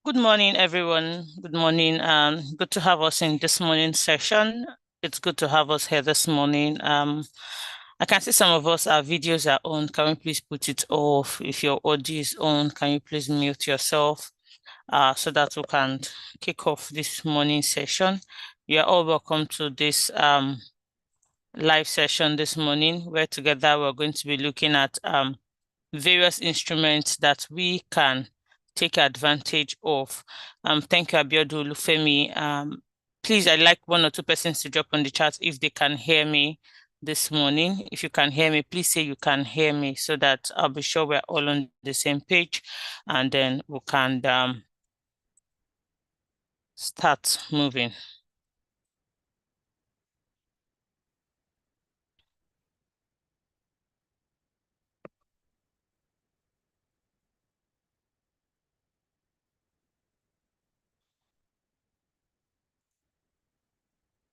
Good morning, everyone. Good morning. Good to have us in this morning session. It's good to have us here this morning. I can see some of us, our videos are on. Can we please put it off? If your audio is on, can you please mute yourself so that we can kick off this morning session? You are all welcome to this live session this morning, where together we're going to be looking at various instruments that we can take advantage of. Thank you, Abiodun Olufemi. Please, I'd like one or two persons to drop on the chat if they can hear me this morning. If you can hear me, please say you can hear me so that I'll be sure we're all on the same page, and then we can start moving.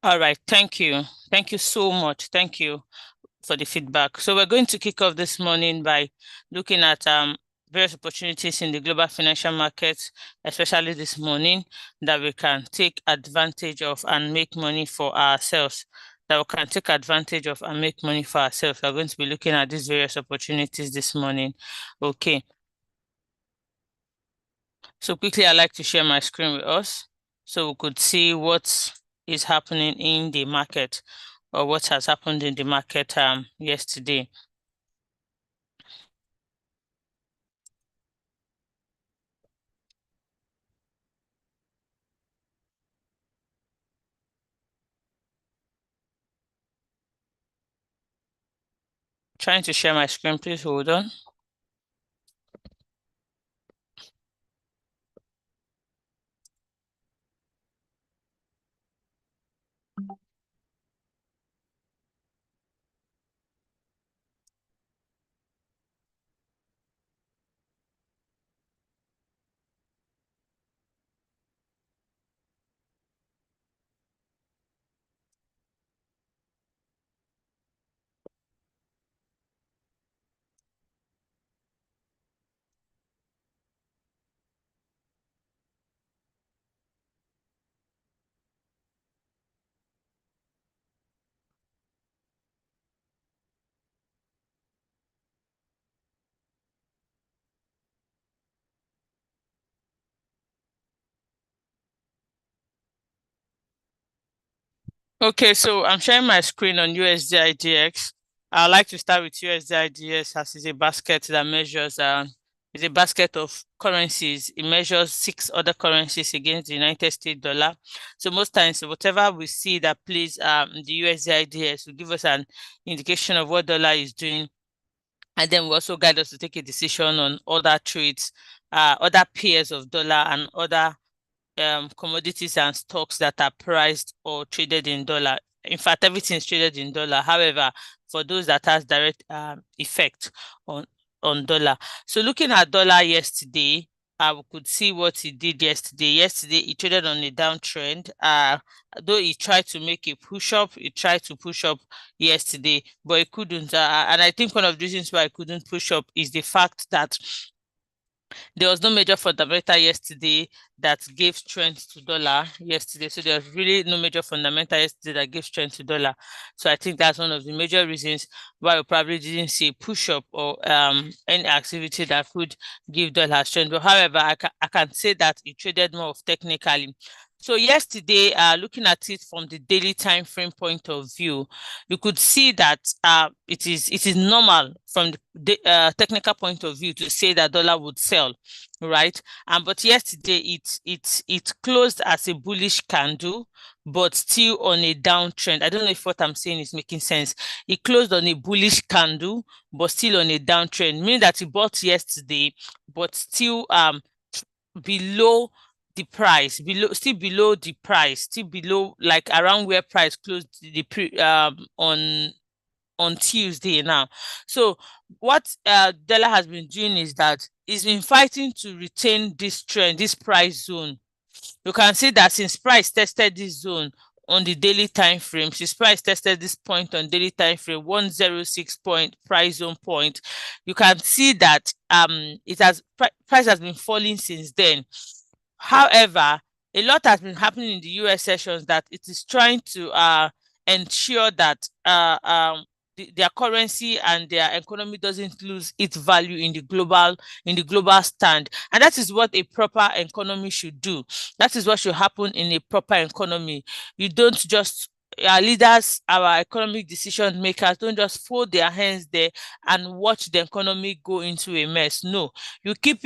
All right, thank you. Thank you so much. Thank you for the feedback. So we're going to kick off this morning by looking at various opportunities in the global financial markets, especially this morning, that we can take advantage of and make money for ourselves. We're going to be looking at these various opportunities this morning. Okay. So quickly, I'd like to share my screen with us so we could see what is happening in the market or what has happened in the market yesterday. Trying to share my screen, please hold on. Okay, so I'm sharing my screen on USD-IDX. I'd like to start with USD-IDX as is a basket that measures is a basket of currencies. It measures 6 other currencies against the United States dollar. So most times, whatever we see that plays the USD-IDX will give us an indication of what dollar is doing, and then we also guide us to take a decision on other trades, other pairs of dollar and other commodities and stocks that are priced or traded in dollar. In fact, everything is traded in dollar. However, for those that has direct effect on dollar. So looking at dollar yesterday, we could see what he did yesterday. Yesterday, he traded on a downtrend. Though he tried to make a push up, he tried to push up yesterday, but he couldn't. And I think one of the reasons why he couldn't push up is the fact that there was no major fundamental yesterday that gave strength to dollar yesterday. So there was really no major fundamental yesterday that gave strength to dollar. So I think that's one of the major reasons why we probably didn't see a push up or any activity that could give dollar strength. But however, I can say that it traded more of technically. So yesterday, looking at it from the daily time frame point of view, you could see that it is normal from the technical point of view to say that dollar would sell, right? But yesterday it closed as a bullish candle, but still on a downtrend. I don't know if what I'm saying is making sense. It closed on a bullish candle, but still on a downtrend, meaning that it bought yesterday, but still below the price, below the price, still below, like around where price closed the on Tuesday now. So what dollar has been doing is that it's been fighting to retain this trend, this price zone. You can see that since price tested this zone on the daily time frame, since price tested this point on daily time frame, 106 point price zone point, you can see that price has been falling since then. However, a lot has been happening in the US sessions that it is trying to ensure that their currency and their economy doesn't lose its value in the global stand, and that is what a proper economy should do. That is what should happen in a proper economy. You don't just our leaders, our economic decision makers don't just fold their hands there and watch the economy go into a mess. No, you keep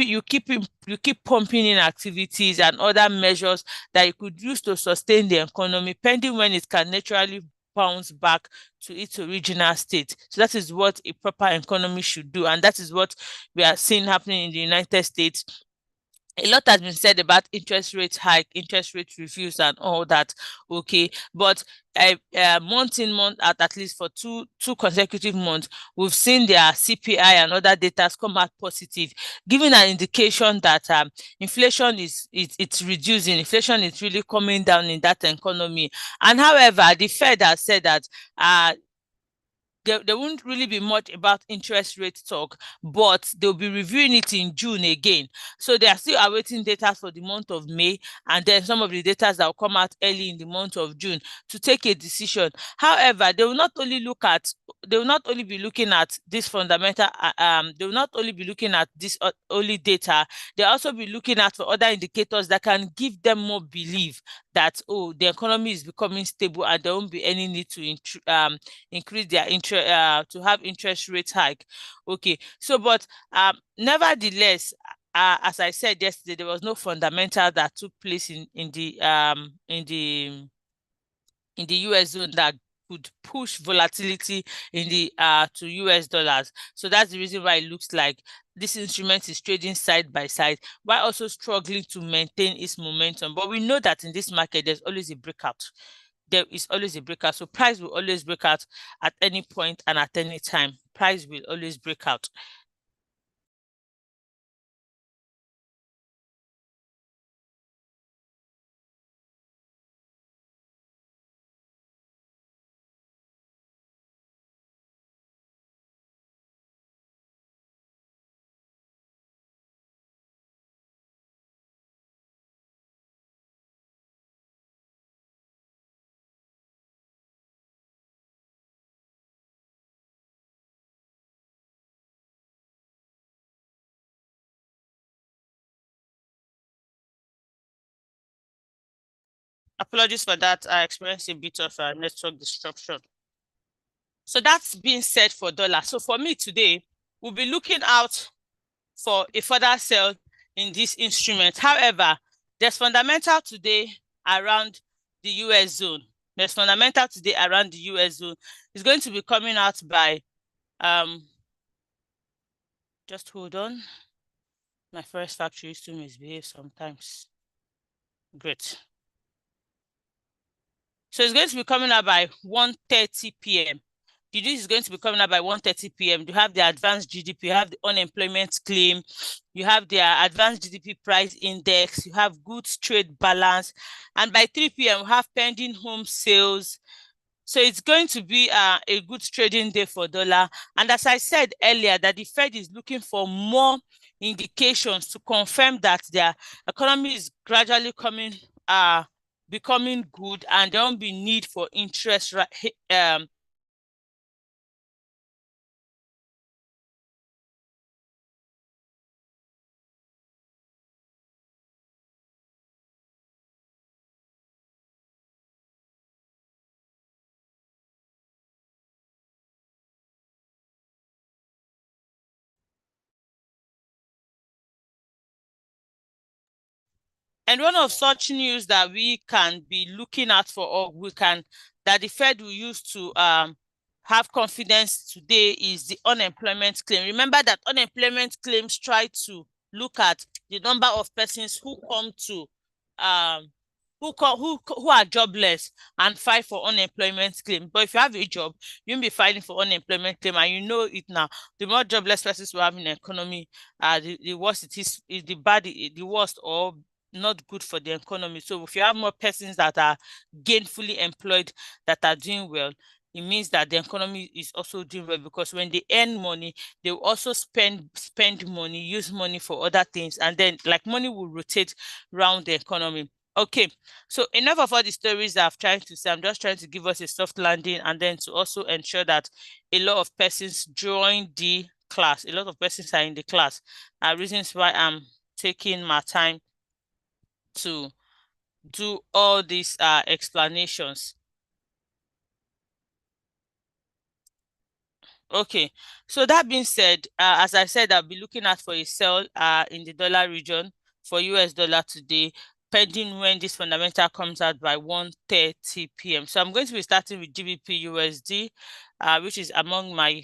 pumping in activities and other measures that you could use to sustain the economy, pending when it can naturally bounce back to its original state. So that is what a proper economy should do, and that is what we are seeing happening in the United States. A lot has been said about interest rate hike, interest rate reviews, and all that. Okay, but month in month at least for two consecutive months, we've seen their CPI and other data come out positive, giving an indication that inflation it's reducing. Inflation is really coming down in that economy. And however, the Fed has said that there won't really be much about interest rate talk, but they'll be reviewing it in June again. So they are still awaiting data for the month of May, and then some of the data that will come out early in the month of June to take a decision. However, they will not only be looking at this fundamental they will not only be looking at this only data, they'll also be looking at for other indicators that can give them more belief that, oh, the economy is becoming stable and there won't be any need to increase their interest to have interest rate hike. Okay, so but nevertheless, as I said yesterday, there was no fundamental that took place in the US zone that could push volatility in the to US dollars. So that's the reason why it looks like this instrument is trading side by side while also struggling to maintain its momentum. But we know that in this market, there's always a breakout. There is always a breakout. So price will always break out at any point and at any time. Price will always break out. Apologies for that. I experienced a bit of network disruption. So that's being said for dollar. So for me today, we'll be looking out for a further sell in this instrument. However, there's fundamental today around the US zone. There's fundamental today around the US zone. It's going to be coming out by just hold on. My first factory used to misbehave sometimes. Great. So it's going to be coming out by 1:30 p.m. This is going to be coming out by 1:30 p.m. You have the advanced GDP, you have the unemployment claim, you have the advanced GDP price index, you have goods trade balance, and by 3 p.m. we have pending home sales. So it's going to be a good trading day for dollar. And as I said earlier, that the Fed is looking for more indications to confirm that their economy is gradually becoming good, and there won't be need for interest And one of such news that we can be looking at for, or we can, that the Fed will use to have confidence today is the unemployment claim. Remember that unemployment claims try to look at the number of persons who come to who are jobless and file for unemployment claim. But if you have a job, you won't be filing for unemployment claim, and you know it now. The more jobless persons we have in the economy, the worse it is the worst or not good for the economy. So if you have more persons that are gainfully employed that are doing well, it means that the economy is also doing well, because when they earn money, they will also spend money, use money for other things, and then like money will rotate around the economy. Okay, so enough of all the stories that I've tried to say. I'm just trying to give us a soft landing, and then to also ensure that a lot of persons join the class. A lot of persons are in the class. Reasons why I'm taking my time to do all these explanations. Okay, so that being said, as I said, I'll be looking at for a sell in the dollar region for US dollar today, pending when this fundamental comes out by 1:30 p.m. So I'm going to be starting with GBP USD, which is among my,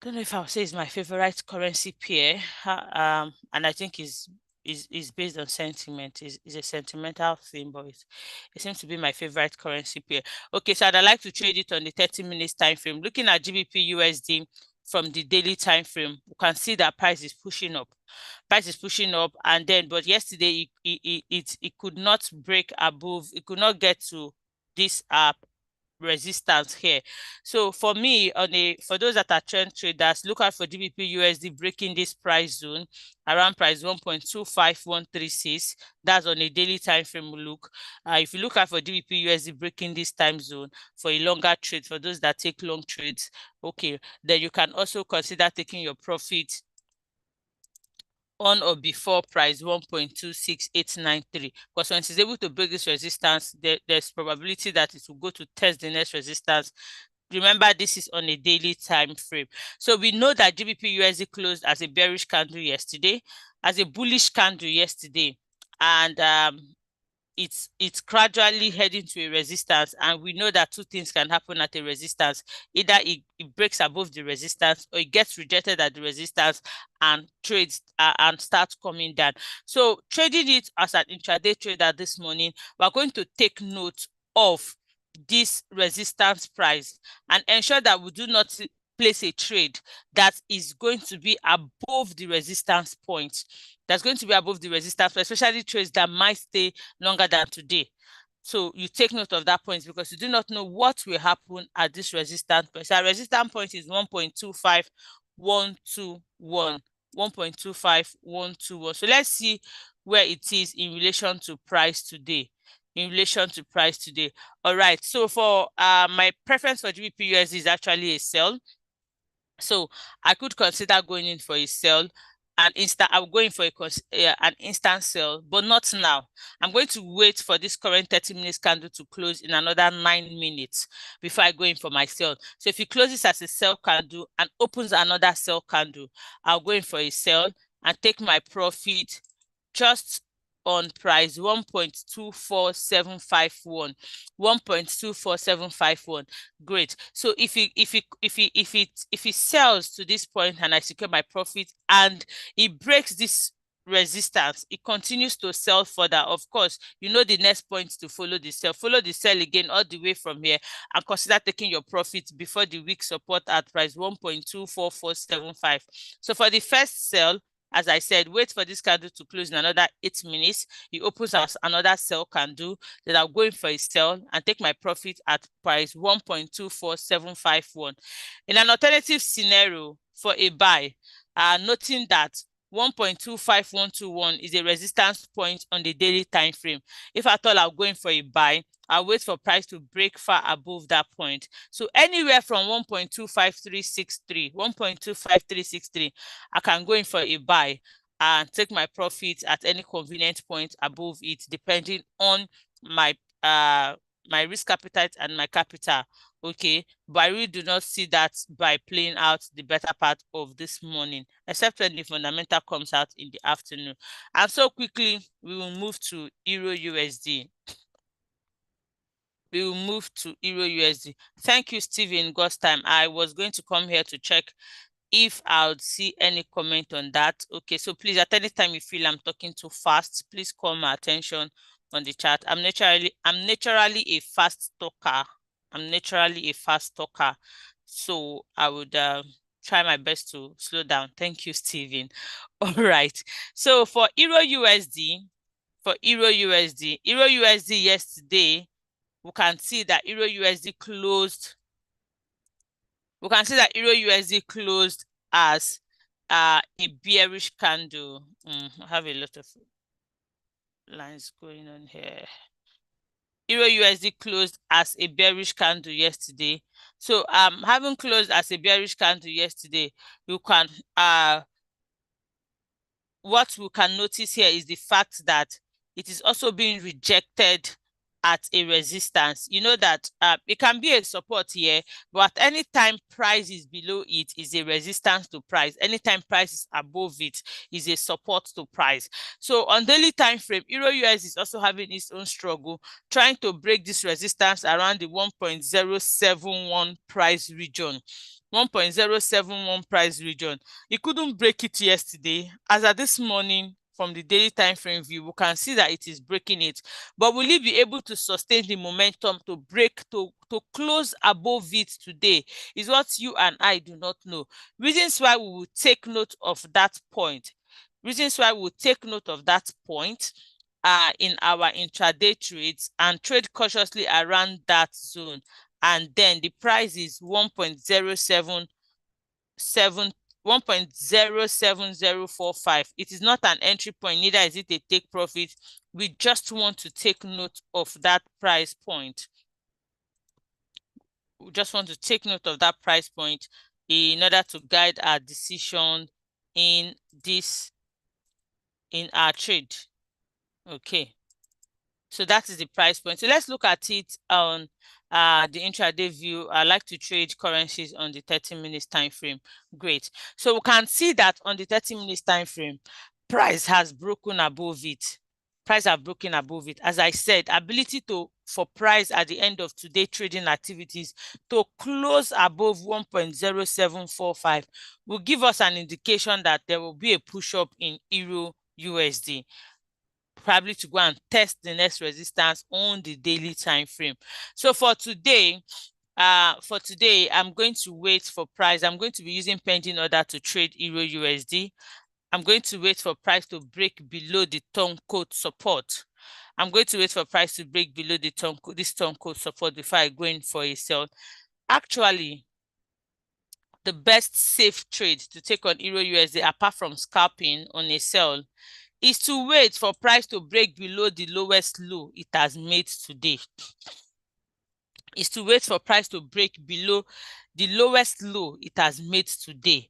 don't know if I'll say it's my favorite currency pair, and I think is based on sentiment. Is a sentimental thing, but it seems to be my favorite currency pair. Okay, so I'd like to trade it on the 30 minutes time frame. Looking at GBP USD from the daily time frame, you can see that price is pushing up. Price is pushing up, and then but yesterday it could not break above. It could not get to this resistance here. So for me, for those that are trend traders, look out for GBP USD breaking this price zone around price 1.25136. That's on a daily time frame look. If you look out for GBP USD breaking this time zone for a longer trade, for those that take long trades, okay, then you can also consider taking your profit on or before price 1.26893, because when it's able to break this resistance, there's probability that it will go to test the next resistance. Remember, this is on a daily time frame. So we know that GBP USD closed as a bearish candle yesterday, as a bullish candle yesterday, and it's gradually heading to a resistance, and we know that two things can happen at a resistance. Either it breaks above the resistance, or it gets rejected at the resistance and trades and starts coming down. So trading it as an intraday trader this morning, we're going to take note of this resistance price and ensure that we do not place a trade that is going to be above the resistance point. That's going to be above the resistance, especially trades that might stay longer than today. So you take note of that point, because you do not know what will happen at this resistance point. So our resistance point is 1.25121. 1.25121. So let's see where it is in relation to price today. All right, so for my preference for GBP USD is actually a sell. So I could consider going in for a sell. I'm going for an instant sell, but not now. I'm going to wait for this current 30 minutes candle to close in another 9 minutes before I go in for my sell. So if it closes as a sell candle and opens another sell candle, I'll go in for a sell and take my profit just on price 1.24751. 1.24751. Great. So if it sells to this point and I secure my profit and it breaks this resistance, it continues to sell further, of course, you know the next point to follow the sell. Follow the sell again all the way from here and consider taking your profit before the week support at price 1.24475. So for the first sell, as I said, wait for this candle to close in another 8 minutes. It opens as another sell candle. Then I'll go in for a sell and take my profit at price 1.24751. In an alternative scenario for a buy, noting that 1.25121 is a resistance point on the daily time frame. If at all I'll go in for a buy, I'll wait for price to break far above that point. So anywhere from 1.25363, 1.25363, I can go in for a buy and take my profit at any convenient point above it, depending on my my risk appetite and my capital. Okay, but I really do not see that by playing out the better part of this morning, except when the fundamental comes out in the afternoon. And so quickly, we will move to Euro USD. We will move to Euro USD. Thank you, Steven. God's time. I was going to come here to check if I would see any comment on that. Okay, so please, at any time you feel I'm talking too fast, please call my attention on the chat. I'm naturally a fast talker. So I would try my best to slow down. Thank you, Steven. All right. So for Euro USD, Euro USD yesterday we can see that Euro USD closed. We can see that Euro USD closed as a bearish candle. I have a lot of lines going on here. Euro USD closed as a bearish candle yesterday. So having closed as a bearish candle yesterday, you can what we can notice here is the fact that it is also being rejected at a resistance. You know that it can be a support here, but any time price is below it is a resistance to price. Anytime price is above it is a support to price. So on daily time frame, Euro US is also having its own struggle, trying to break this resistance around the 1.071 price region. 1.071 price region. It couldn't break it yesterday. As at this morning, from the daily time frame view, we can see that it is breaking it. But will it be able to sustain the momentum to break, to close above it today is what you and I do not know. Reasons why we will take note of that point. Reasons why we will take note of that point in our intraday trades and trade cautiously around that zone. And then the price is 1.07045. It is not an entry point, neither is it a take profit. We just want to take note of that price point. We just want to take note of that price point in order to guide our decision in our trade. Okay. So that is the price point. So let's look at it on the intraday view. I like to trade currencies on the 30 minutes time frame. Great. So we can see that on the 30 minutes time frame, price has broken above it. Price have broken above it. As I said, ability for price at the end of today trading activities to close above 1.0745 will give us an indication that there will be a push up in Euro USD, probably to go and test the next resistance on the daily time frame. So for today, I'm going to wait for price. I'm going to be using pending order to trade Euro USD. I'm going to wait for price to break below the turncoat support. I'm going to wait for price to break below the turncoat support before I go in for a sell. Actually, the best safe trade to take on Euro USD, apart from scalping on a sell, is to wait for price to break below the lowest low it has made today. Is to wait for price to break below the lowest low it has made today.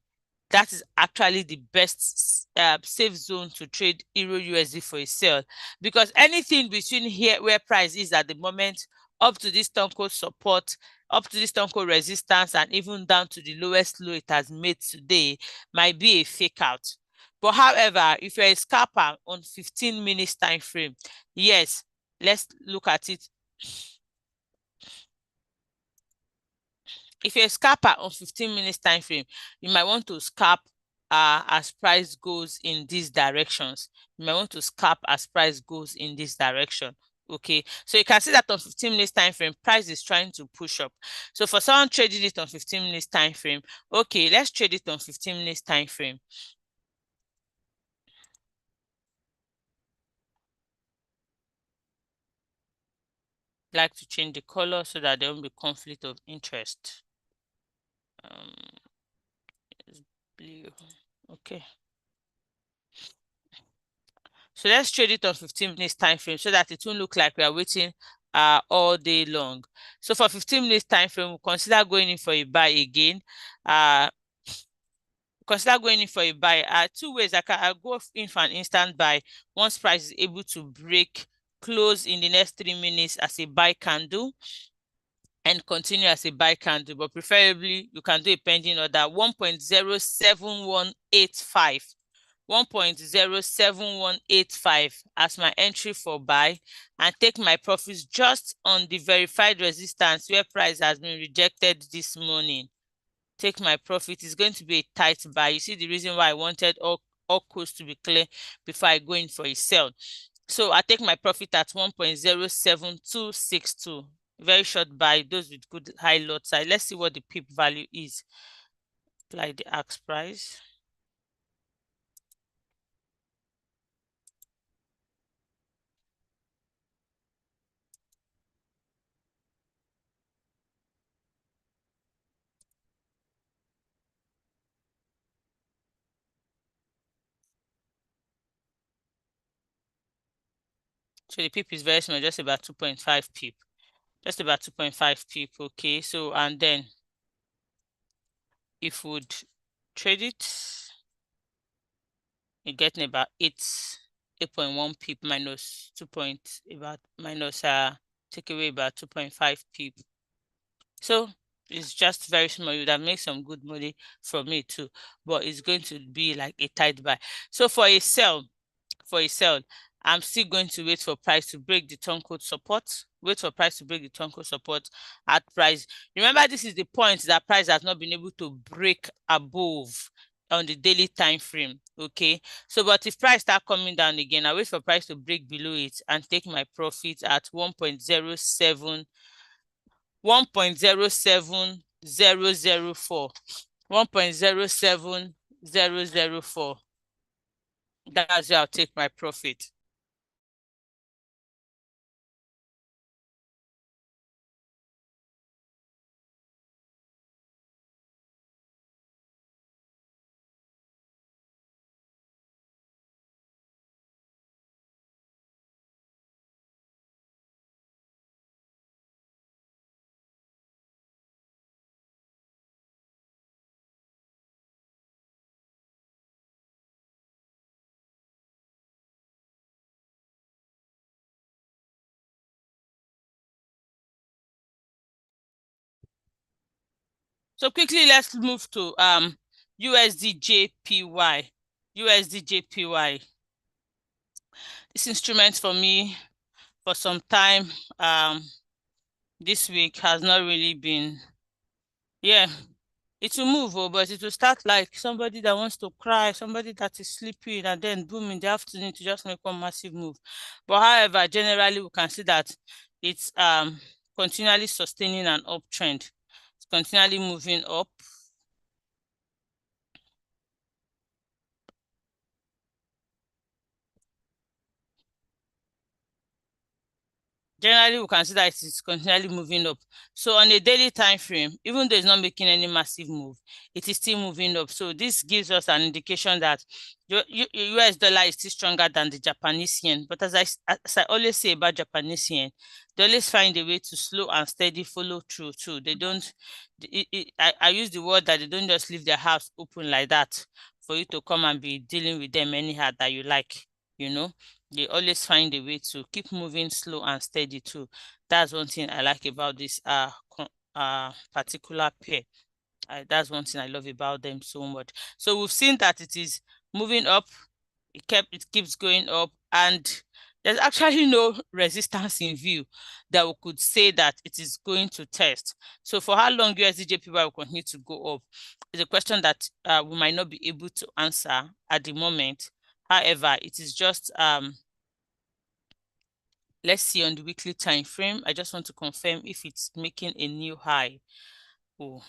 That is actually the best safe zone to trade Euro USD for a sell, because anything between here where price is at the moment up to this turncoat support, up to this turncoat resistance, and even down to the lowest low it has made today might be a fake out. But however, if you're a scalper on 15 minutes time frame, yes, let's look at it. If you're a scalper on 15 minutes time frame, you might want to scalp as price goes in these directions. You might want to scalp as price goes in this direction. Okay, so you can see that on 15 minutes time frame, price is trying to push up. So for someone trading it on 15 minutes time frame, okay, let's trade it on 15 minutes time frame. Like to change the color so that there won't be conflict of interest. Blue. Okay. So let's trade it on 15 minutes time frame so that it won't look like we are waiting all day long. So for 15 minutes time frame, we'll consider going in for a buy again. Consider going in for a buy. Two ways. I'll go in for an instant buy once price is able to break close in the next 3 minutes as a buy candle and continue as a buy candle, but preferably you can do a pending order 1.07185. 1.07185 as my entry for buy, and take my profits just on the verified resistance where price has been rejected this morning. Take my profit. Is going to be a tight buy. You see the reason why I wanted all codes to be clear before I go in for a sell. So I take my profit at 1.07262. Very short buy, those with good high lot size. Let's see what the pip value is. Apply the ask price. So the pip is very small, just about 2.5 pip. Just about 2.5 pip, okay? So, and then if we would trade it, you're getting about 8.1 pip minus 2 point, about minus, take away about 2.5 pip. So it's just very small. You would have made some good money from it too, but it's going to be like a tight buy. So for a sell, I'm still going to wait for price to break the turncoat support. Wait for price to break the turncoat support at price. Remember, this is the point that price has not been able to break above on the daily time frame. Okay, so but if price start coming down again, I wait for price to break below it and take my profit at 1.07 1.07004. 1.07004. That's where I'll take my profit. So quickly, let's move to USDJPY. USDJPY. This instrument for me for some time this week has not really been, yeah, it will move, but it will start like somebody that wants to cry, somebody that is sleeping, and then boom, in the afternoon to just make one massive move. But however, generally we can see that it's continually sustaining an uptrend. It's continually moving up. Generally we can see that it is continually moving up. So on a daily time frame, even though it's not making any massive move, it is still moving up. So this gives us an indication that US dollar is still stronger than the Japanese yen. But as I always say about Japanese yen, they always find a way to slow and steady follow through too. They don't, I use the word that they don't just leave their house open like that for you to come and be dealing with them anyhow that you like, you know. They always find a way to keep moving slow and steady too. That's one thing I like about this particular pair. That's one thing I love about them so much. So we've seen that it is moving up. It keeps going up, and there's actually no resistance in view that we could say that it is going to test. So for how long USDJPY will continue to go up is a question that we might not be able to answer at the moment. However, it is just let's see on the weekly time frame. I just want to confirm if it's making a new high. Oh,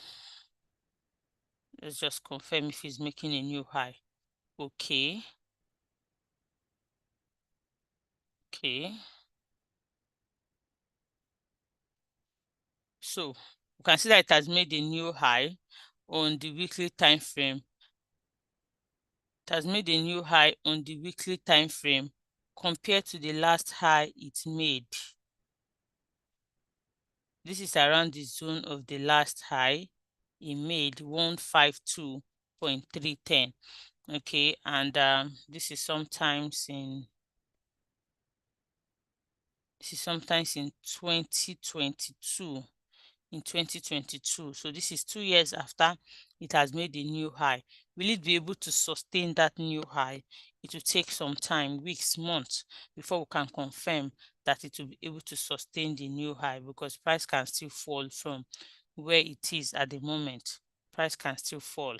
let's just confirm if it's making a new high. Okay. Okay. So you can see that it has made a new high on the weekly time frame. It has made a new high on the weekly time frame compared to the last high it made. This is around the zone of the last high. It made 152.310. Okay, and this is sometimes in 2022. In 2022, so this is 2 years after it has made a new high. Will it be able to sustain that new high? It will take some time, weeks, months, before we can confirm that it will be able to sustain the new high, because price can still fall from where it is at the moment. Price can still fall.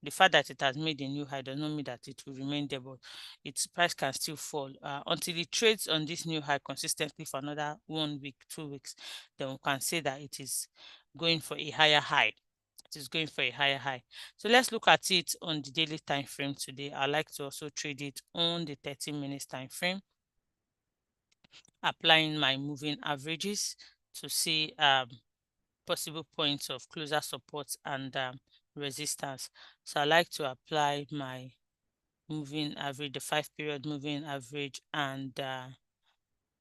The fact that it has made a new high does not mean that it will remain there, but its price can still fall until it trades on this new high consistently for another 1 week, 2 weeks. Then we can say that it is going for a higher high. It is going for a higher high. So let's look at it on the daily time frame today. I like to also trade it on the 30 minutes time frame, applying my moving averages to see possible points of closer support and resistance. So I like to apply my moving average, the 5-period moving average, and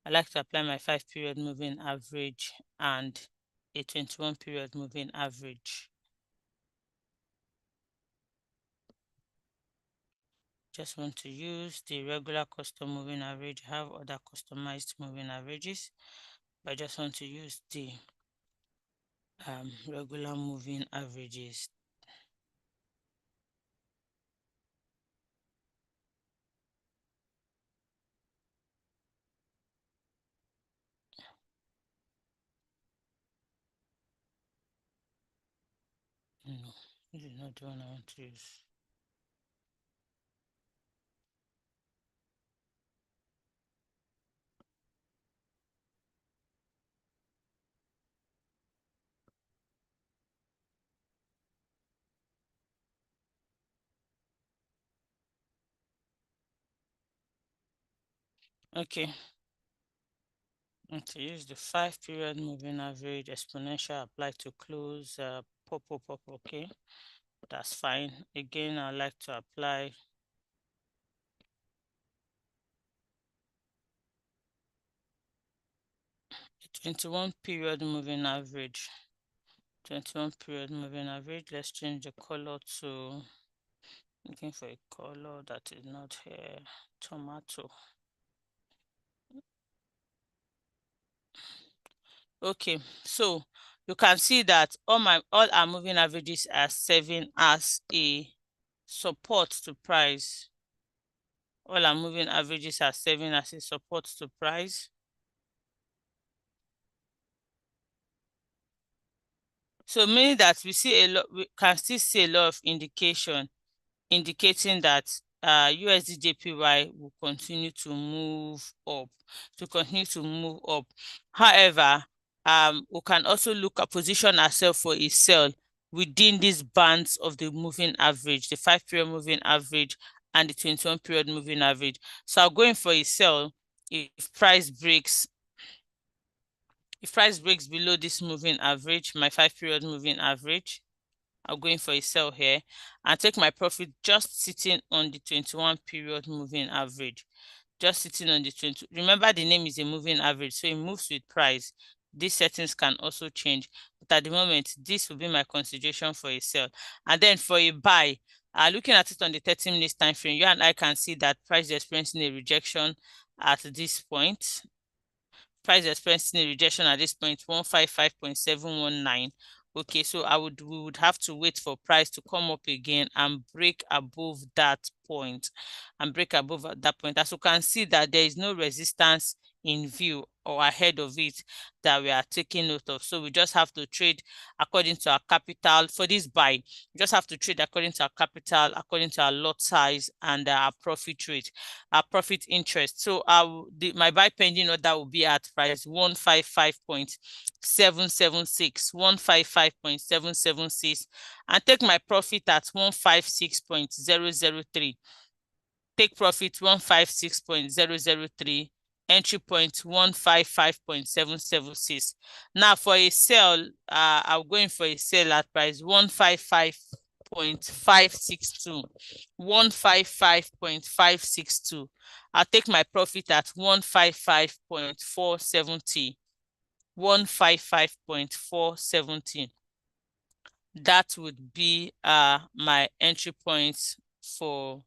I like to apply my 5-period moving average and a 21-period moving average. Just want to use the regular custom moving average. I have other customized moving averages, but I just want to use the regular moving averages. No, this is not the one I want to use. Okay, and to use the 5-period moving average exponential apply to close pop. Okay, that's fine. Again, I like to apply the 21-period moving average. 21-period moving average. Let's change the color to, looking for a color that is not here, tomato. Okay, so you can see that all our moving averages are serving as a support to price. All our moving averages are serving as a support to price. So meaning that we can still see a lot of indicating that USD/JPY will continue to move up. However, we can also position ourselves for a sell within these bands of the moving average, the 5-period moving average and the 21-period moving average. So I'm going for a sell if price breaks below this moving average, my 5-period moving average. I'm going for a sell here and take my profit just sitting on the 21-period moving average. Just sitting on the 20. Remember, the name is a moving average, so it moves with price. These settings can also change, but at the moment, this will be my consideration for a sell. And then for a buy, looking at it on the 30-minute time frame, you and I can see that price is experiencing a rejection at this point. Price experiencing a rejection at this point, 155.719. Okay, so we would have to wait for price to come up again and break above that point. As you can see that there is no resistance in view or ahead of it that we are taking note of. So we just have to trade according to our capital for this buy. We just have to trade according to our capital, according to our lot size and our profit rate, our profit interest. So my buy pending order will be at price 155.776, 155.776, and take my profit at 156.003. Take profit 156.003, entry point 155.776. Now for a sell, I'm going for a sell at price 155.562. 155.562. I'll take my profit at 155.470. 155.470. That would be my entry points for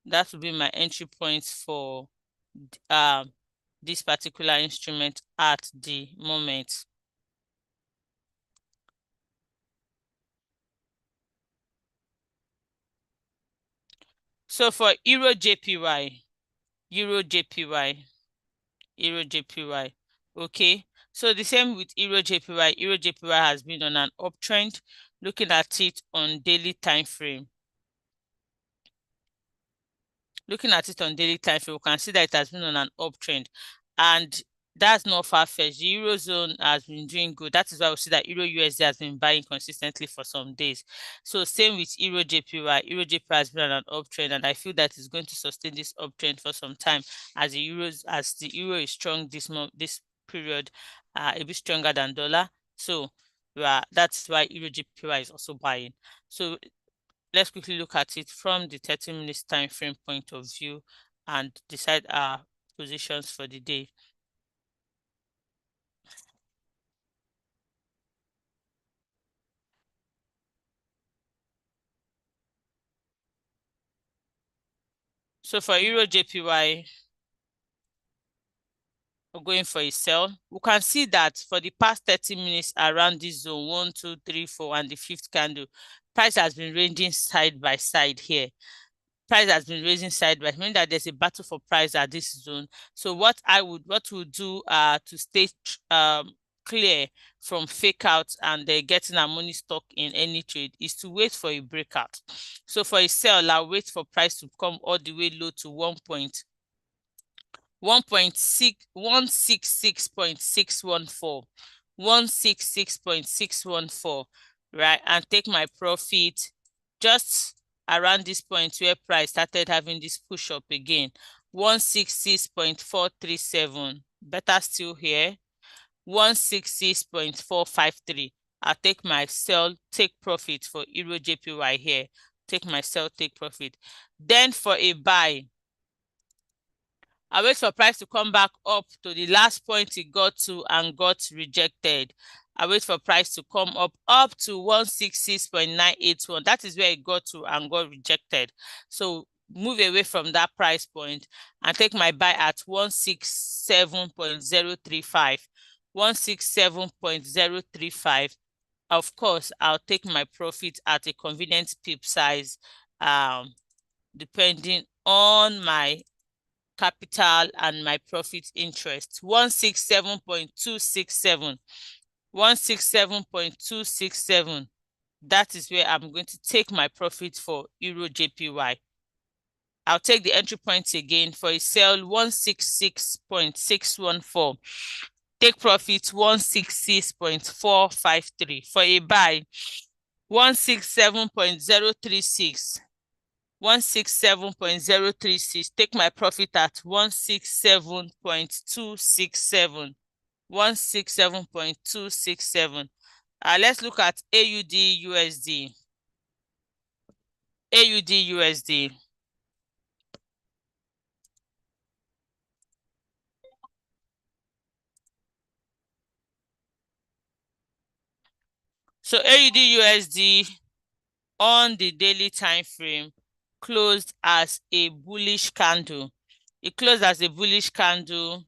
that would be my entry points for this particular instrument at the moment. So for Euro JPY, okay. So the same with Euro JPY. Euro JPY has been on an uptrend. Looking at it on daily time frame. Looking at it on daily time frame, we can see that it has been on an uptrend, and that's not far-fetched. The Eurozone has been doing good. That is why we see that Euro USD has been buying consistently for some days. So same with Euro JPY. Euro JPY has been on an uptrend, and I feel that it's going to sustain this uptrend for some time as the euro is strong this period, a bit stronger than dollar. So that's why Euro JPY is also buying. So let's quickly look at it from the 30 minutes time frame point of view and decide our positions for the day. So for Euro JPY, we're going for a sell. We can see that for the past 30 minutes around this zone, 1, 2, 3, 4, and the fifth candle, price has been ranging side by side here. Price has been raising sideways, meaning that there's a battle for price at this zone. So what we'll do to stay clear from fake out and getting our money stuck in any trade is to wait for a breakout. So for a sell, I'll wait for price to come all the way low to 1.66.614, 166.614, right? And take my profit just around this point where price started having this push up again, 166.437. Better still here, 166.453. I'll take my sell, take profit for Euro JPY here. Take my sell, take profit. Then for a buy, I wait for price to come back up to the last point it got to and got rejected. I wait for price to come up to 166.981. That is where it got to and got rejected. So move away from that price point and take my buy at 167.035. 167.035. Of course, I'll take my profit at a convenient pip size, depending on my capital and my profit interest. 167.267. 167.267. That is where I'm going to take my profit for Euro JPY. I'll take the entry points again. For a sell, 166.614. Take profit 166.453. For a buy, 167.036. 167.036. Take my profit at 167.267. 167.267. Let's look at AUD USD. AUD USD. So AUD USD on the daily time frame closed as a bullish candle. It closed as a bullish candle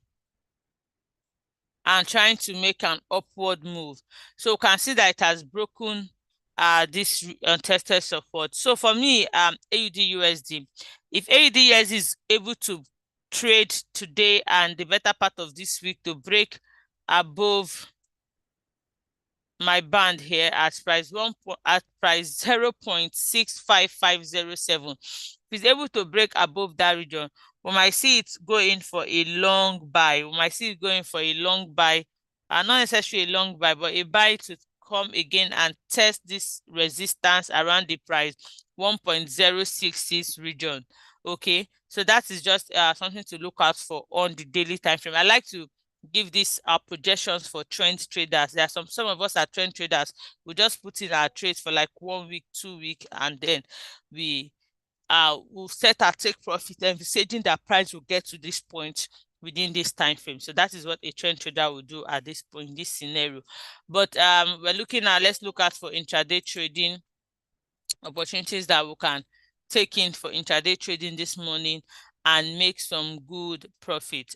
and trying to make an upward move. So we can see that it has broken this untested support. So for me, AUD USD, if AUD USD is able to trade today and the better part of this week to break above my band here at price 0.65507, if it's able to break above that region, we might see it going for a long buy. We might see it going for a long buy, not necessarily a long buy, but a buy to come again and test this resistance around the price 1.066 region. Okay, so that is just something to look out for on the daily time frame. I like to give these projections for trend traders. There are some of us are trend traders. We just put in our trades for like 1 week, 2 weeks, and then we'll set our take profit, envisaging that price will get to this point within this time frame. So that is what a trend trader will do at this point in this scenario. But we're looking at, let's look at for intraday trading opportunities that we can take in for intraday trading this morning and make some good profit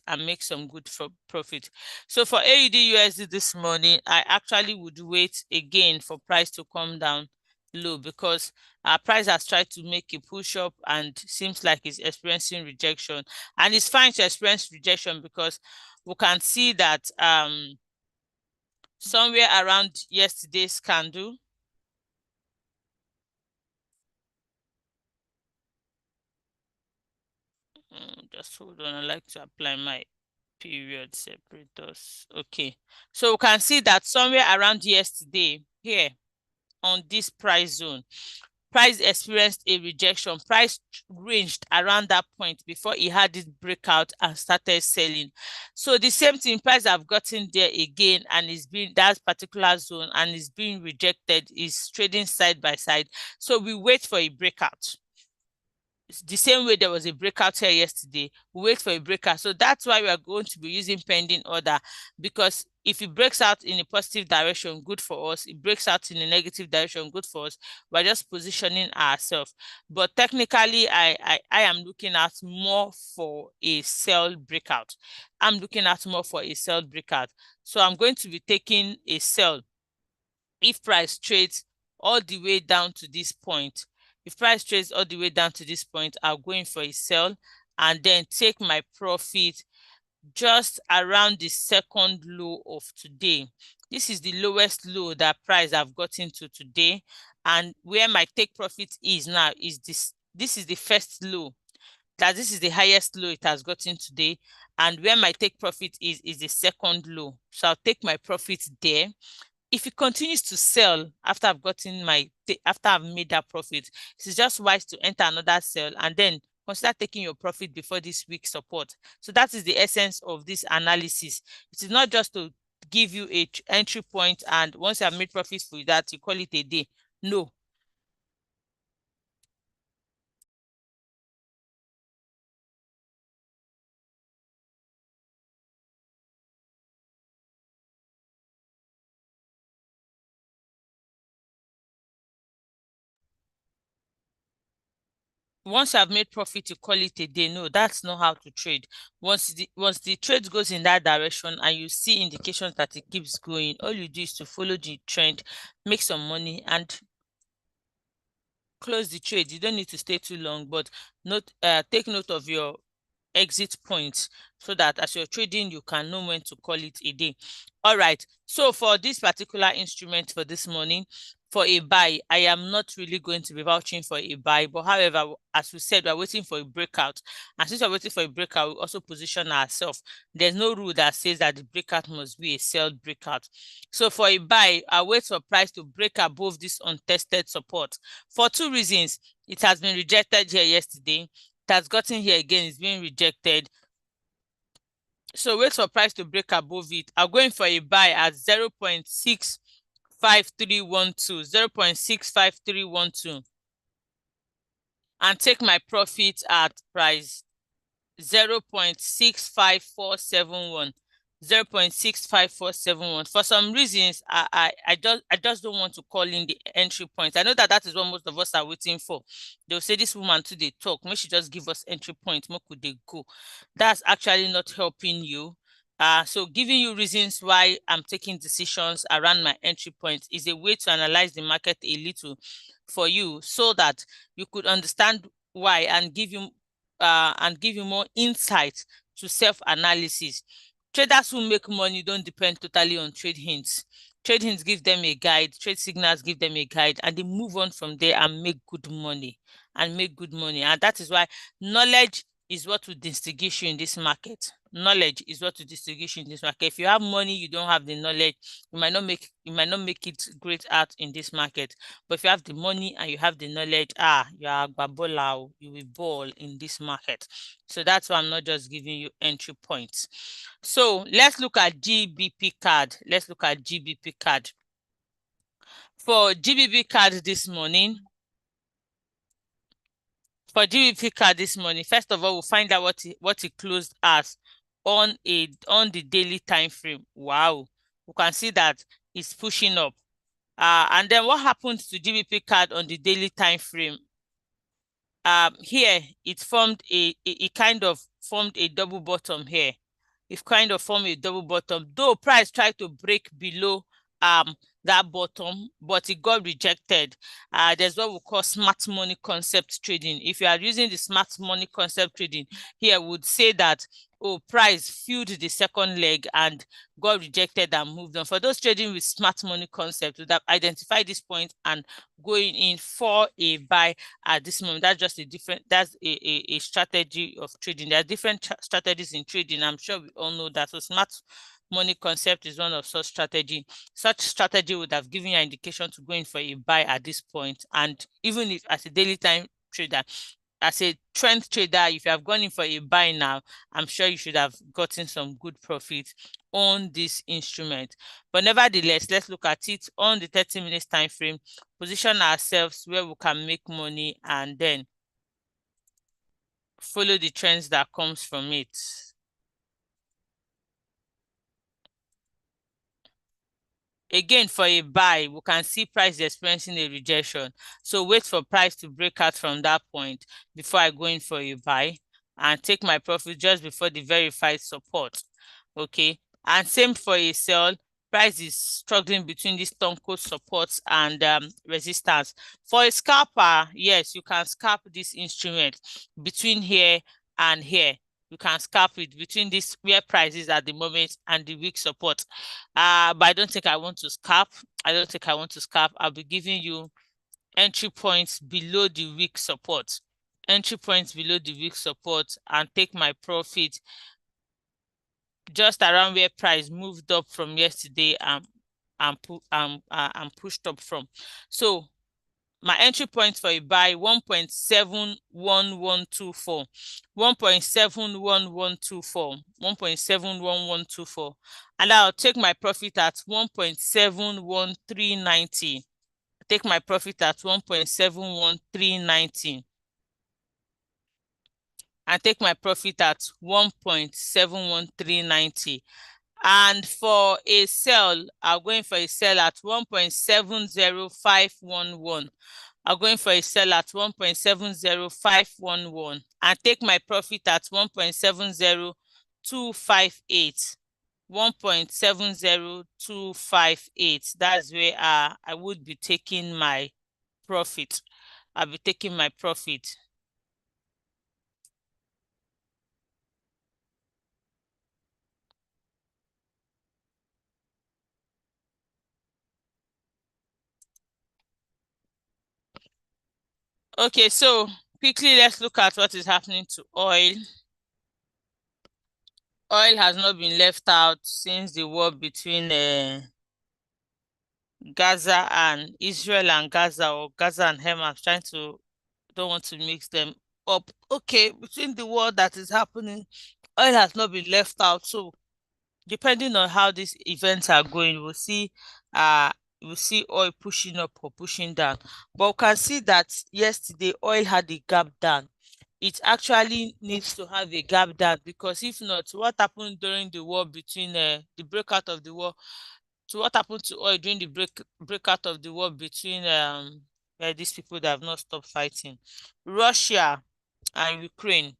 So for AUD USD this morning, I actually would wait again for price to come down low because our price has tried to make a push up and seems like it's experiencing rejection. And it's fine to experience rejection because we can see that somewhere around yesterday's candle, just hold on, I like to apply my period separators. Okay, so we can see that somewhere around yesterday here on this price zone, price experienced a rejection. Price ranged around that point before it had this breakout and started selling. So the same thing, price have gotten there again and it's been that particular zone and is being rejected, is trading side by side. So we wait for a breakout. the same way there was a breakout here yesterday, we wait for a breakout. So that's why we are going to be using pending order, because if it breaks out in a positive direction, good for us. It breaks out in a negative direction, good for us. We're just positioning ourselves. But technically, I am looking at more for a sell breakout. I'm looking at more for a sell breakout. So I'm going to be taking a sell if price trades all the way down to this point. If price trades all the way down to this point, I'll go in for a sell and then take my profit just around the second low of today. This is the lowest low that price I've gotten to today, and where my take profit is now is this. This is the first low. That this is the highest low it has gotten today, and where my take profit is the second low. So I'll take my profit there. If it continues to sell after I've made that profit, it's just wise to enter another sell and then consider taking your profit before this week support. So that is the essence of this analysis. It is not just to give you a entry point and once you have made profits for that, you call it a day. No. Once I've made profit, you call it a day. No, that's not how to trade. Once the trade goes in that direction and you see indications that it keeps going, all you do is to follow the trend, make some money, and close the trade. You don't need to stay too long, but take note of your exit points so that as you're trading, you can know when to call it a day. All right. So for this particular instrument for this morning, for a buy, I am not really going to be vouching for a buy. But however, as we said, we're waiting for a breakout. And since we're waiting for a breakout, we also position ourselves. There's no rule that says that the breakout must be a sell breakout. So for a buy, I wait for price to break above this untested support. For two reasons. It has been rejected here yesterday. It has gotten here again, it's being rejected. So wait for price to break above it. I'm going for a buy at 0.65312, 0.65312, and take my profit at price 0.65471. 0.65471. For some reasons, I just don't want to call in the entry point. I know that is what most of us are waiting for. They'll say this woman too they talk. Maybe she just give us entry point. More could they go? That's actually not helping you. So giving you reasons why I'm taking decisions around my entry point is a way to analyze the market a little for you so that you could understand why and give you more insight to self-analysis. Traders who make money don't depend totally on trade hints. Trade hints give them a guide, trade signals give them a guide, and they move on from there and make good money. And that is why knowledge is what will distinguish you in this market. Knowledge is what will distinguish you in this market. If you have money, you don't have the knowledge, you might not make it great out in this market. But if you have the money and you have the knowledge, you are agbabola, you will ball in this market. So that's why I'm not just giving you entry points. So let's look at GBP card. Let's look at GBP card. For GBP card this morning, first of all, we'll find out what it closed as on the daily time frame. Wow, we can see that it's pushing up. And then what happens to GBP card on the daily time frame? Here it kind of formed a double bottom here. It kind of formed a double bottom, though price tried to break below that bottom, but it got rejected. There's what we call smart money concept trading. If you are using the smart money concept trading, here would say that price filled the second leg and got rejected and moved on. For those trading with smart money concept, would have identified this point and going in for a buy at this moment. That's a strategy of trading. There are different strategies in trading. I'm sure we all know that. So smart money concept is one of such strategy. Such strategy would have given you an indication to go in for a buy at this point. And even if as a daily time trader, as a trend trader, if you have gone in for a buy now, I'm sure you should have gotten some good profit on this instrument. But nevertheless, let's look at it on the 30 minutes time frame, position ourselves where we can make money, and then follow the trends that comes from it. Again, for a buy, we can see price experiencing a rejection. So wait for price to break out from that point before I go in for a buy and take my profit just before the verified support. Okay. And same for a sell. Price is struggling between these stone cold supports and resistance. For a scalper, yes, you can scalp this instrument between here and here. You can scalp it between this where price is at the moment and the weak support. But I don't think I want to scalp. I don't think I want to scalp. I'll be giving you entry points below the weak support. Entry points below the weak support and take my profit just around where price moved up from yesterday and pushed up from. So my entry point for a buy 1.71124, 1.71124, 1.71124, and I'll take my profit at 1.71390. Take my profit at 1.71390 and take my profit at 1.71390. And for a sell, I'm going for a sell at 1.70511. I'm going for a sell at 1.70511 and take my profit at 1.70258. 1.70258. That's where I would be taking my profit. I'll be taking my profit. Okay, so quickly let's look at what is happening to oil. Oil has not been left out since the war between Gaza and Israel and Gaza, or Gaza and Hamas. Trying to don't want to mix them up. Okay, between the war that is happening, oil has not been left out. So depending on how these events are going, uh we'll see oil pushing up or pushing down. But we can see that yesterday oil had a gap down. It actually needs to have a gap down, because if not, what happened during the war between the breakout of the war, to what happened to oil during the breakout of the war between these people that have not stopped fighting, Russia and Ukraine.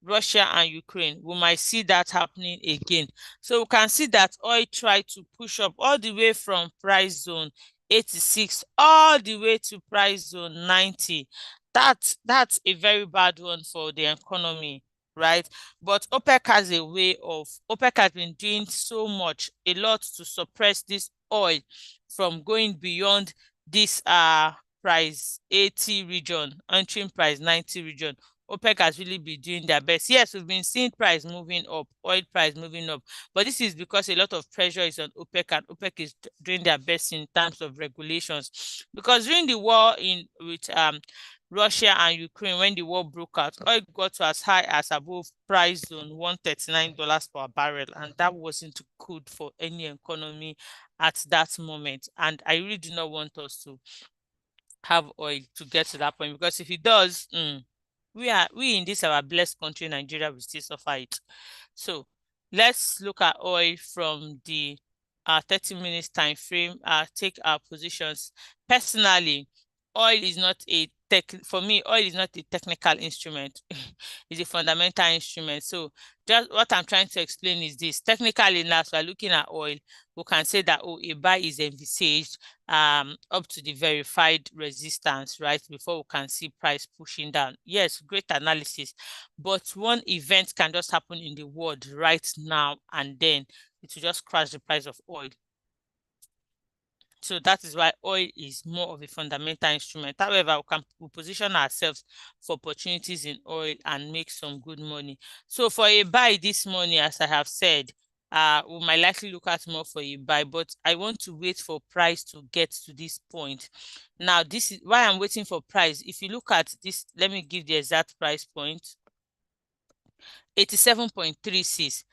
Russia and Ukraine, we might see that happening again. So we can see that oil tried to push up all the way from price zone 86 all the way to price zone 90. That's a very bad one for the economy, right? But OPEC has been doing so much, a lot, to suppress this oil from going beyond this price 80 region, entering price 90 region. OPEC has really been doing their best. Yes, we've been seeing price moving up, oil price moving up, but this is because a lot of pressure is on OPEC, and OPEC is doing their best in terms of regulations. Because during the war in with Russia and Ukraine, when the war broke out, oil got to as high as above price zone $139 per barrel, and that wasn't good for any economy at that moment. And I really do not want us to have oil to get to that point, because if it does, we in this our blessed country Nigeria will still suffer it. So let's look at oil from the 30 minutes time frame. Take our positions. Personally, oil is not a for me, oil is not a technical instrument. It's a fundamental instrument. So just what I'm trying to explain is this: technically now, as we're looking at oil, we can say that, oh, a buy is envisaged up to the verified resistance, right, before we can see price pushing down. Yes, great analysis, but one event can just happen in the world right now, and then it will just crash the price of oil. So that is why oil is more of a fundamental instrument. However, we position ourselves for opportunities in oil and make some good money. So for a buy this morning, as I have said, we might likely look at more for a buy, but I want to wait for price to get to this point. Now, this is why I'm waiting for price. If you look at this, let me give the exact price point. 87.36.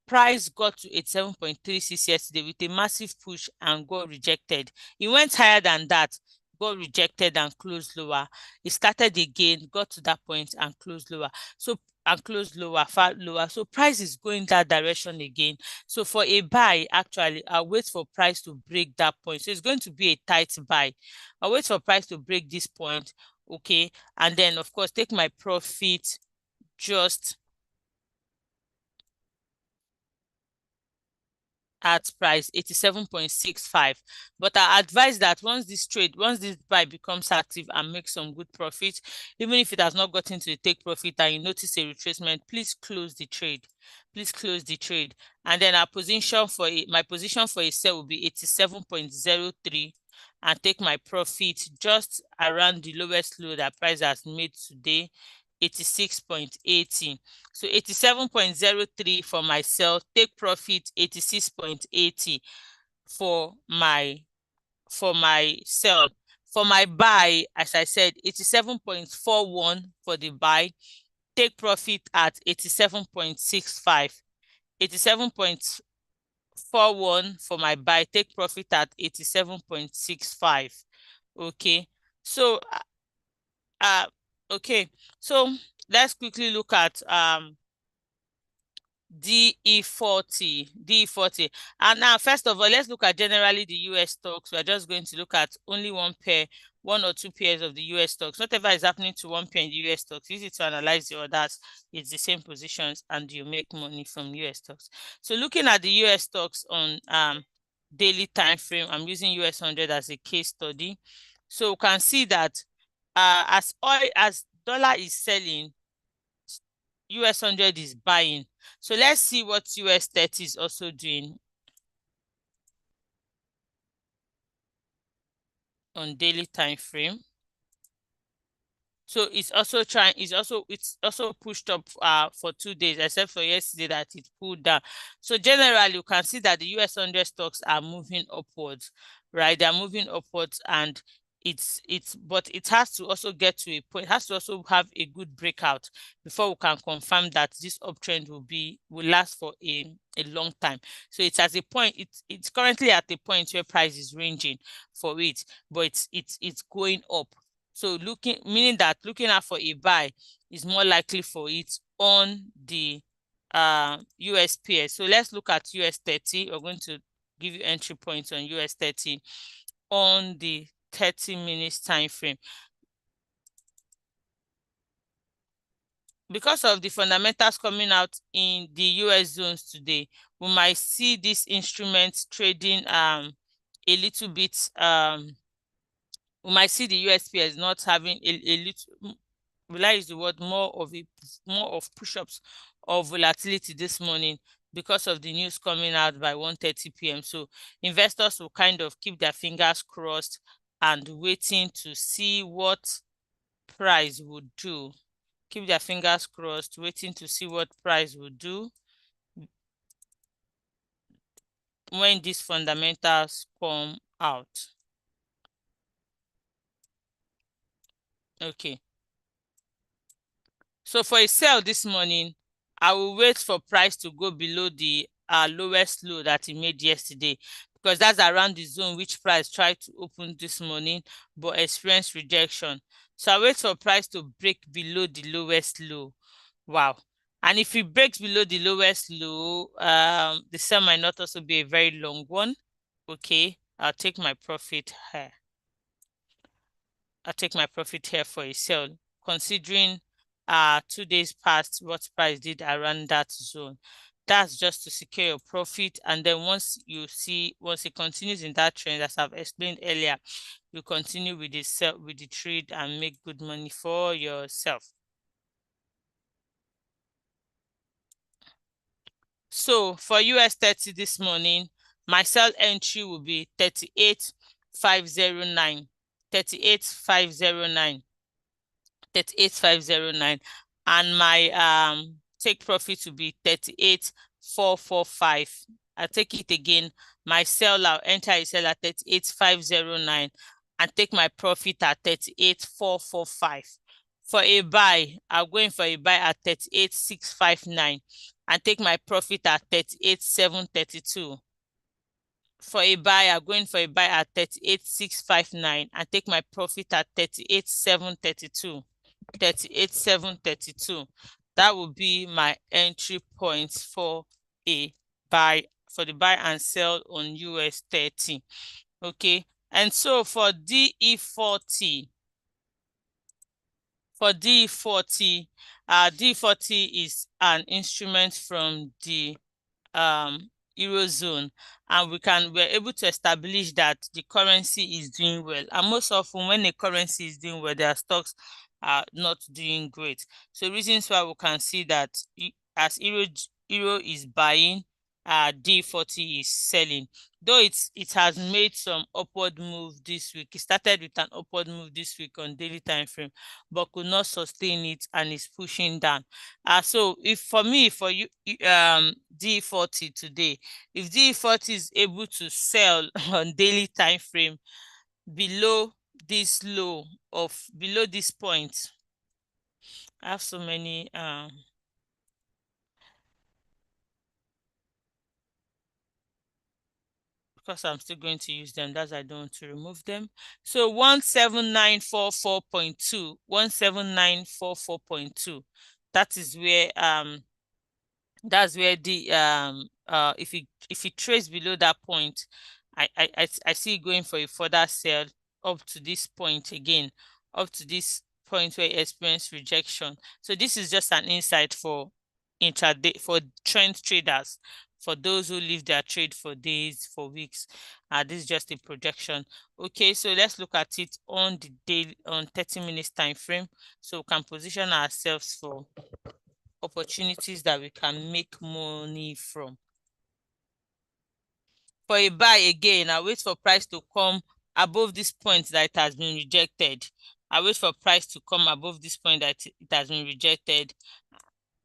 Price got to 87.36 yesterday with a massive push and got rejected. It went higher than that, got rejected and closed lower. It started again, got to that point and closed lower. So and closed lower, far lower. So price is going that direction again. So for a buy, actually, I'll wait for price to break that point. So it's going to be a tight buy. I'll wait for price to break this point, okay? And then, of course, take my profit just at price 87.65. But I advise that once this buy becomes active and makes some good profit, even if it has not gotten to the take profit and you notice a retracement, please close the trade. Please close the trade. And then my position for a sell will be 87.03 and take my profit just around the lowest low that price has made today, 86.80. So 87.03 for my sell, take profit 86.80 for my sell. For my buy, as I said, 87.41 for the buy, take profit at 87.65. 87.41 for my buy, take profit at 87.65. Okay. So uh okay. So let's quickly look at DE40. And now, first of all, let's look at generally the US stocks. We're just going to look at only one or two pairs of the US stocks. Whatever is happening to one pair in the US stocks, use it to analyze the others. It's the same positions and you make money from US stocks. So looking at the US stocks on daily time frame, I'm using US 100 as a case study. So we can see that as dollar is selling, US 100 is buying. So let's see what US 30 is also doing on daily time frame. So it's also pushed up for 2 days, except for yesterday that it pulled down. So generally you can see that the US 100 stocks are moving upwards, right? They're moving upwards, and but it has to also get to a point, it has to also have a good breakout before we can confirm that this uptrend will last for a long time. So it's at a point, it's currently at a point where price is ranging for it, but it's going up. So meaning that looking out for a buy is more likely for it on the USPS. So let's look at US 30. We're going to give you entry points on US 30 on the 30 minutes time frame. Because of the fundamentals coming out in the US zones today, we might see this instrument trading a little bit we might see the USPS not having a little, will I use the word, more of push-ups or volatility this morning because of the news coming out by 1:30 p.m. So investors will kind of keep their fingers crossed and waiting to see what price would do. Keep their fingers crossed, waiting to see what price would do when these fundamentals come out. Okay. So for a sell this morning, I will wait for price to go below the lowest low that it made yesterday, because that's around the zone which price tried to open this morning but experienced rejection. So I wait for price to break below the lowest low. Wow. And if it breaks below the lowest low, the sell might not also be a very long one. Okay, I'll take my profit here. I'll take my profit here for a sell, considering 2 days past what price did around that zone. That's just to secure your profit. And then once it continues in that trend, as I've explained earlier, you continue with the trade and make good money for yourself. So for US 30 this morning, my sell entry will be 38,509. 38,509. 38,509. And my take profit will be 38,445. I'll take it again. My sell, I'll enter a sell at 38,509 and take my profit at 38,445. For a buy, I'll go in for a buy at 38,659 and take my profit at 38,732. for a buy, I'm going for a buy at 38,659 and take my profit at 38,732. 38,732. That will be my entry point for a buy, for the buy and sell on US 30. Okay. And so for DE40, for DE40, D40 is an instrument from the Eurozone, and we're able to establish that the currency is doing well. And most often when the currency is doing well, their stocks are not doing great. So reasons why we can see that as Euro is buying, D40 is selling. Though it has made some upward move this week. It started with an upward move this week on daily time frame, but could not sustain it and is pushing down. So if for me, for you, D40 today, if D40 is able to sell on daily time frame below this low of below this point, I have so many because I'm still going to use them, that's why I don't want to remove them. So 17944.2, 17944.2, that is where that's where the if you trace below that point, I see going for a further sell up to this point again, up to this point where you experience rejection. So this is just an insight for intraday, for trend traders, for those who leave their trade for days, for weeks. This is just a projection. Okay, so let's look at it on the daily, on 30 minutes time frame, so we can position ourselves for opportunities that we can make money from. For a buy again, I wait for price to come above this point that it has been rejected. I wait for price to come above this point that it has been rejected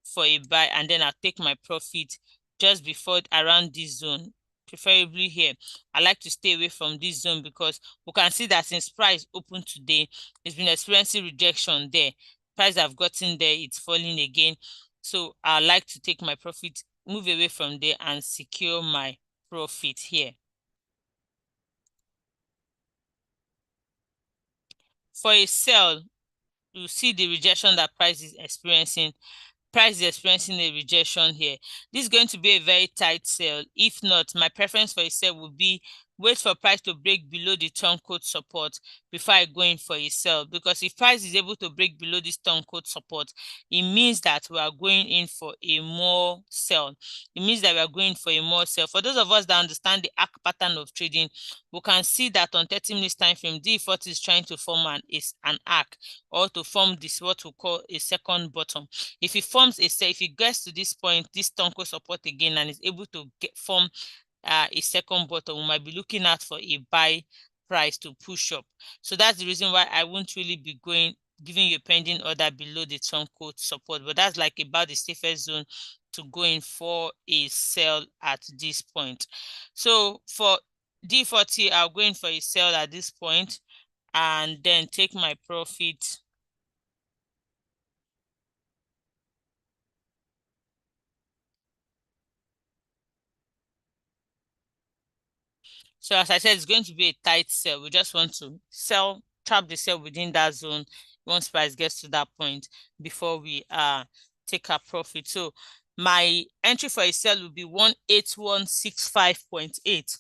for a buy, and then I'll take my profit just before, around this zone, preferably here. I like to stay away from this zone because we can see that since price opened today, it's been experiencing rejection there. Price I've gotten there, it's falling again. So I like to take my profit, move away from there, and secure my profit here. For a sell, you see the rejection that price is experiencing. Price is experiencing a rejection here. This is going to be a very tight sell. If not, my preference for a sell would be wait for price to break below the turncoat support before I go in for a sell. Because if price is able to break below this turncoat support, it means that we are going in for a more sell. It means that we are going for a more sell. For those of us that understand the arc pattern of trading, we can see that on 30 minutes time frame, D40 is trying to form an arc, or to form this what we call a second bottom. If it forms if it gets to this point, this turncoat support again, and is able to form a second bottom, we might be looking out for a buy price to push up. So that's the reason why I won't really be giving you a pending order below the turncoat support, but that's like about the safest zone to go in for a sell at this point. So for D40, I'll go in for a sell at this point and then take my profit. So as I said, it's going to be a tight sell. We just want to trap the sell within that zone once price gets to that point before we take our profit. So my entry for a sell will be 18165.8.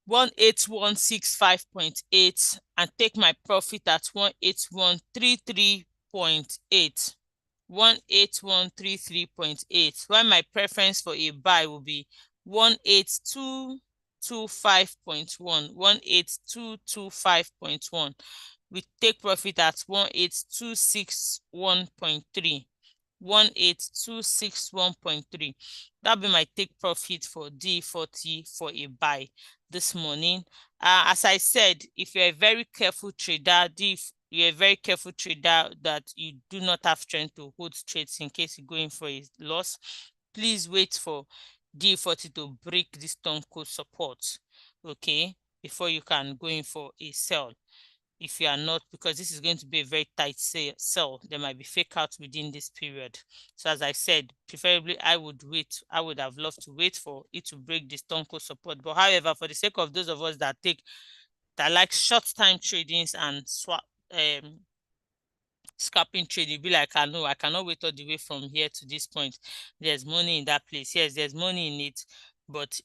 18165.8 and take my profit at 18133.8. 18133.8. While my preference for a buy will be 18225.1. 18225.1. We take profit at 18261.3. 18261.3. That'll be my take profit for D40 for a buy this morning. As I said, if you're a very careful trader, you're a very careful trader that you do not have strength to hold trades in case you're going for a loss, please wait for D40 to break this turncoat support, okay, before you can go in for a sell. if you are not, because this is going to be a very tight sell. There might be fake outs within this period. So as I said, preferably I would wait. I would have loved to wait for it to break the stone cold support. But however, for the sake of those of us that like short time tradings and swap scalping trade, you'll be like, I know I cannot wait all the way from here to this point. There's money in that place. Yes, there's money in it, but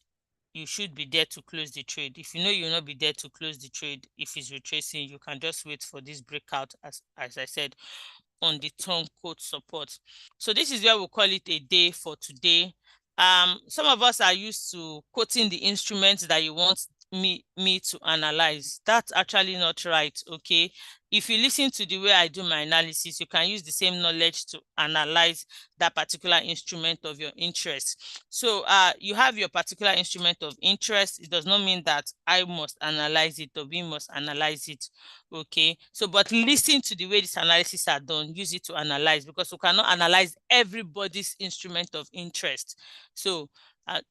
you should be there to close the trade. If you know you'll not be there to close the trade, if it's retracing, you can just wait for this breakout, as I said, on the turn code support. So this is where we'll call it a day for today. Some of us are used to quoting the instruments that you want me to analyze. That's actually not right. Okay, if you listen to the way I do my analysis, you can use the same knowledge to analyze that particular instrument of your interest. So you have your particular instrument of interest. It does not mean that I must analyze it or we must analyze it. Okay, so but listen to the way this analysis are done, use it to analyze, because we cannot analyze everybody's instrument of interest. So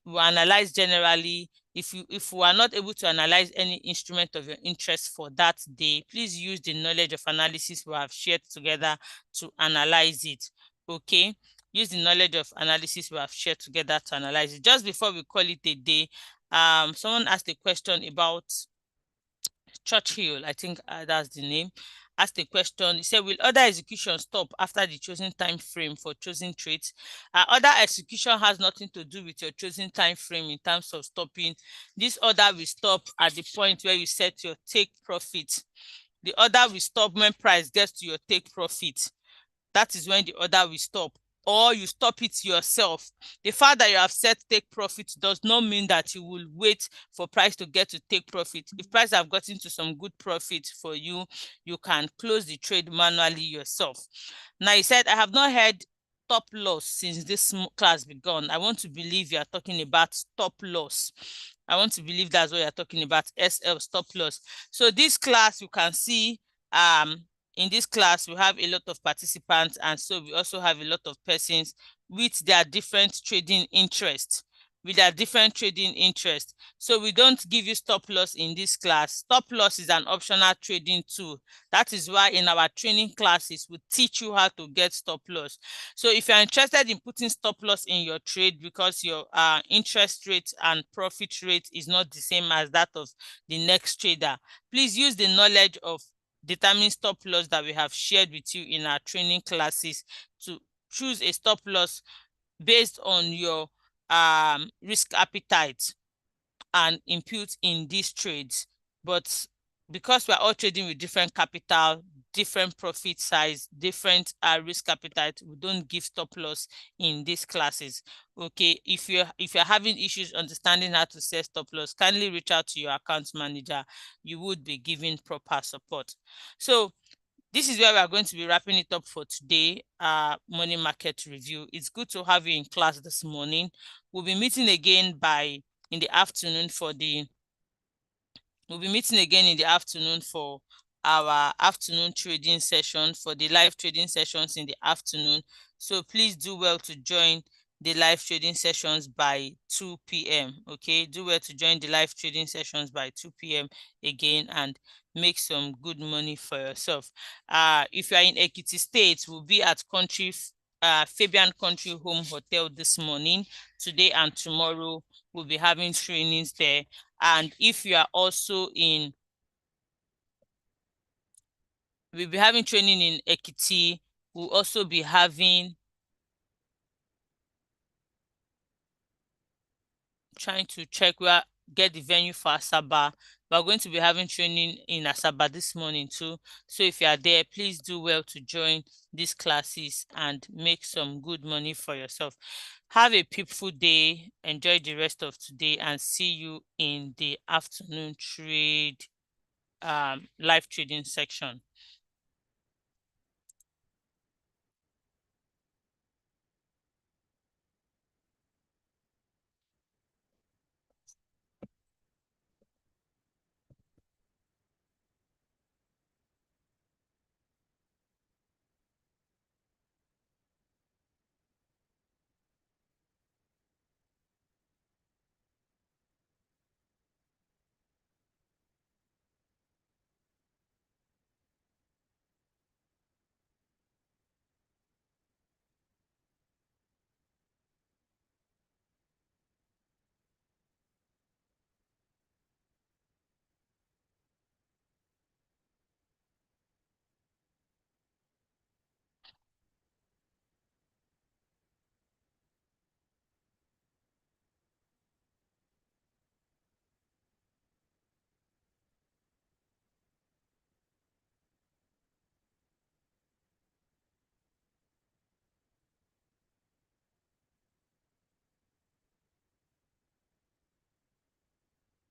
we analyze generally. If we are not able to analyze any instrument of your interest for that day, please use the knowledge of analysis we have shared together to analyze it. Okay, use the knowledge of analysis we have shared together to analyze it. Just before we call it a day, someone asked a question about Churchill, I think that's the name, asked a question. He said, will other execution stop after the chosen time frame for chosen trades? Other execution has nothing to do with your chosen time frame in terms of stopping. This order will stop at the point where you set your take profit. The order will stop when price gets to your take profit. That is when the order will stop, or you stop it yourself. The fact that you have set take profit does not mean that you will wait for price to get to take profit. If price have gotten to some good profit for you, you can close the trade manually yourself. Now, he said, I have not heard stop loss since this class begun. I want to believe you are talking about stop loss. I want to believe that's what you're talking about, SL, stop loss. So this class, you can see, in this class, we have a lot of participants, and so we also have a lot of persons with their different trading interests. So we don't give you stop loss in this class. Stop loss is an optional trading tool. That is why in our training classes, we teach you how to get stop loss. So if you're interested in putting stop loss in your trade because your interest rate and profit rate is not the same as that of the next trader, please use the knowledge of determine stop loss that we have shared with you in our training classes to choose a stop loss based on your risk appetite and input in these trades. But because we're all trading with different capital, different profit size, different risk appetite, we don't give stop loss in these classes. Okay, if you're having issues understanding how to set stop loss, kindly reach out to your account manager. You would be given proper support. So this is where we are going to be wrapping it up for today, money market review. It's good to have you in class this morning. We'll be meeting again in the afternoon for our afternoon trading session, for the live trading sessions in the afternoon. So please do well to join the live trading sessions by 2 p.m. Okay, do well to join the live trading sessions by 2 p.m. again and make some good money for yourself. If you are in Ekiti State, we'll be at Fabian Country Home Hotel this morning. Today and tomorrow, we'll be having trainings there. And if you are also we'll be having training in Ekiti. We'll also be trying to check where get the venue for Asaba. We're going to be having training in Asaba this morning too. So if you are there, please do well to join these classes and make some good money for yourself. Have a peaceful day. Enjoy the rest of today and see you in the afternoon live trading section.